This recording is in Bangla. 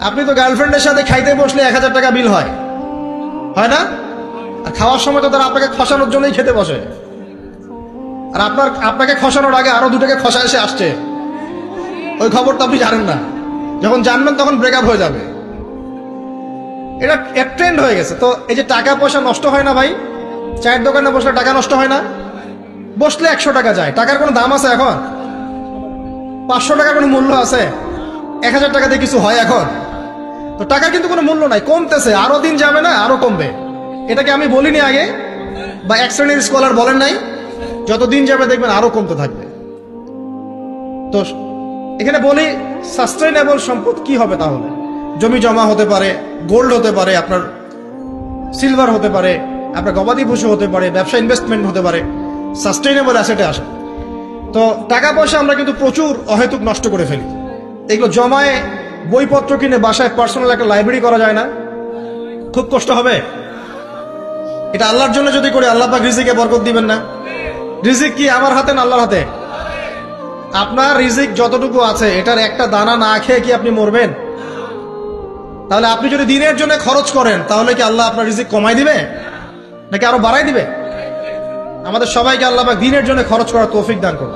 আপনি তো গার্লফ্রেন্ডের সাথে খাইতে বসলে 1000 টাকা বিল হয়, হয় না? আর খাওয়ার সময় তো তারা আপনাকে খসানোর জন্যই খেতে বসে, আর আপনাকে খসানোর আগে আরো 2টাকে খসা এসে আসছে, ওই খবর তো আপনি জানেন না। যখন জানবেন তখন ব্রেকআপ হয়ে যাবে। এটা এক ট্রেন্ড হয়ে গেছে। তো এই যে টাকা পয়সা নষ্ট হয় না ভাই, চায়ের দোকানে বসলে টাকা নষ্ট হয় না? বসলে 100 টাকা যায়, টাকার কোনো দাম আছে এখন? 500 টাকার কোনো মূল্য আছে? 1000 টাকা দিয়ে কিছু হয় এখন? তো টাকার কিন্তু কোনো মূল্য নাই, কমতেছে, আরো দিন যাবে না আরো কমবে। এটাকে আমি বলিনি আগে, বা এক শ্রেণীর স্কলার বলেন নাই, যত দিন যাবে দেখবেন আরো কমতে থাকবে। তো এখানে বলি সাস্টেইনেবল সম্পদ কি হবে তাহলে? জমি জমা হতে পারে, গোল্ড হতে পারে, আপনার সিলভার হতে পারে, আপনার গবাদি পশু হতে পারে, ব্যবসা ইনভেস্টমেন্ট হতে পারে, সাস্টেইনেবল অ্যাসেটে আসে। তো টাকা পয়সা আমরা কিন্তু প্রচুর অহেতুক নষ্ট করে ফেলি। এগুলো জমায়ে বইপত্র কিনে বাসায় পার্সোনাল একটা লাইব্রেরি করা যায় না? খুব কষ্ট হবে। এটা আল্লাহর জন্য যদি করি, আল্লাহ পাক রিজিকে বরকত দিবেন না? রিজিক কি আমার হাতে না আল্লাহর হাতে? আপনার রিজিক যতটুকু আছে, এটার একটা দানা না খেয়ে কি আপনি মরবেন? তাহলে আপনি যদি দিনের জন্য খরচ করেন, তাহলে কি আল্লাহ আপনার রিজিক কমাই দিবে নাকি আরো বাড়াই দিবে? আমাদের সবাইকে আল্লাহ পাক দিনের জন্য খরচ করার তৌফিক দান করুন।